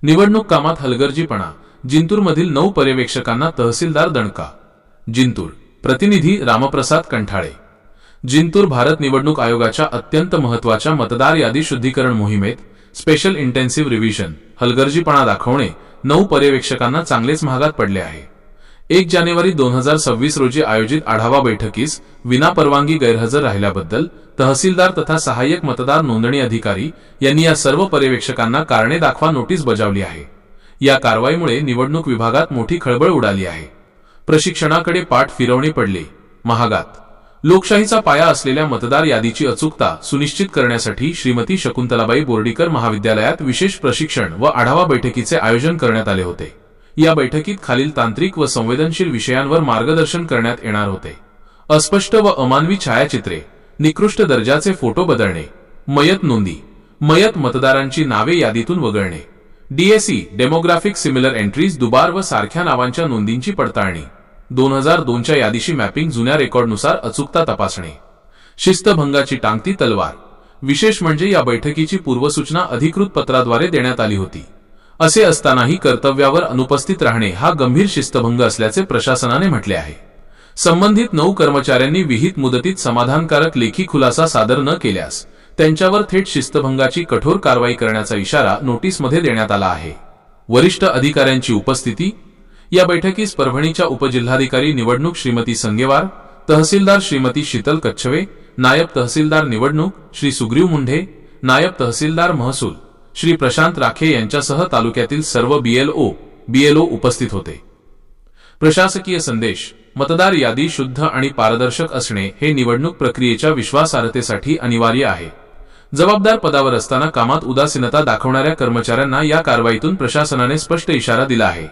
निवडणूक कामात हलगर्जीपणा, जिंतूरमधील 9 पर्यवेक्षकांना तहसीलदार दणका. जिंतूर प्रतिनिधी रामप्रसाद कंठाळे. जिंतूर भारत निवडणूक आयोगाच्या अत्यंत महत्त्वाच्या मतदार यादी शुद्धीकरण मोहिमेत स्पेशल इंटेन्सिव्ह रिव्हिजन हलगर्जीपणा दाखवणे 9 पर्यवेक्षकांना चांगलेच महागात पडले आहे. 1 जानेवारी 2026 रोजी आयोजित आढावा बैठकीस विनापरवानगी गैरहजर राहिल्याबद्दल तहसीलदार तथा सहाय्यक मतदार नोंदणी अधिकारी यांनी या सर्व पर्यवेक्षकांना कारणे दाखवा नोटीस बजावली आहे. या कारवाईमुळे निवडणूक विभागात मोठी खळबळ उडाली आहे. प्रशिक्षणाकडे पाठ फिरवणे पडले. महागात लोकशाहीचा पाया असलेल्या मतदार यादीची अचूकता सुनिश्चित करण्यासाठी श्रीमती शकुंतलाबाई बोर्डीकर महाविद्यालयात विशेष प्रशिक्षण व आढावा बैठकीचे आयोजन करण्यात आले होते. या बैठकीत खालील तांत्रिक व संवेदनशील विषयांवर मार्गदर्शन करण्यात येणार होते. अस्पष्ट व अमानवी छायाचित्रे, निकृष्ट दर्जाचे फोटो बदलणे, मयत नोंदी, मयत मतदारांची नावे यादीतून वगळणे, डीएसी डेमोग्राफिक सिमिलर एंट्रीज दुबार व सारख्या नावांच्या नोंदींची पडताळणी, 2002च्या यादीशी मॅपिंग, जुन्या रेकॉर्डनुसार अचूकता तपासणे, शिस्तभंगाची टांगती तलवार. विशेष म्हणजे या बैठकीची पूर्वसूचना अधिकृत पत्राद्वारे देण्यात आली होती. असे असतानाही कर्तव्यावर अनुपस्थित राहणे हा गंभीर शिस्तभंग असल्याचे प्रशासनाने म्हटले आहे. संबंधित 9 कर्मचाऱ्यांनी विहित मुदतीत समाधानकारक लेखी खुलासा सादर न केल्यास त्यांच्यावर थेट शिस्तभंगाची कठोर कारवाई करण्याचा इशारा नोटीसमध्ये देण्यात आला आहे. वरिष्ठ अधिकाऱ्यांची उपस्थिती. या बैठकीस परभणीच्या उपजिल्हाधिकारी निवडणूक श्रीमती संगेवार, तहसीलदार श्रीमती शीतल कच्छवे, नायब तहसीलदार निवडणूक श्री सुग्रीव मुंढे, नायब तहसीलदार महसूल श्री प्रशांत राखे यांच्यासह तालुक्यातील सर्व बीएलओ उपस्थित होते. प्रशासकीय संदेश. मतदार यादी शुद्ध आणि पारदर्शक असणे हे निवडणूक प्रक्रियेच्या विश्वासार्हतेसाठी अनिवार्य आहे. जबाबदार पदावर असताना कामात उदासीनता दाखवणाऱ्या कर्मचाऱ्यांना या कारवाईतून प्रशासनाने स्पष्ट इशारा दिला आहे.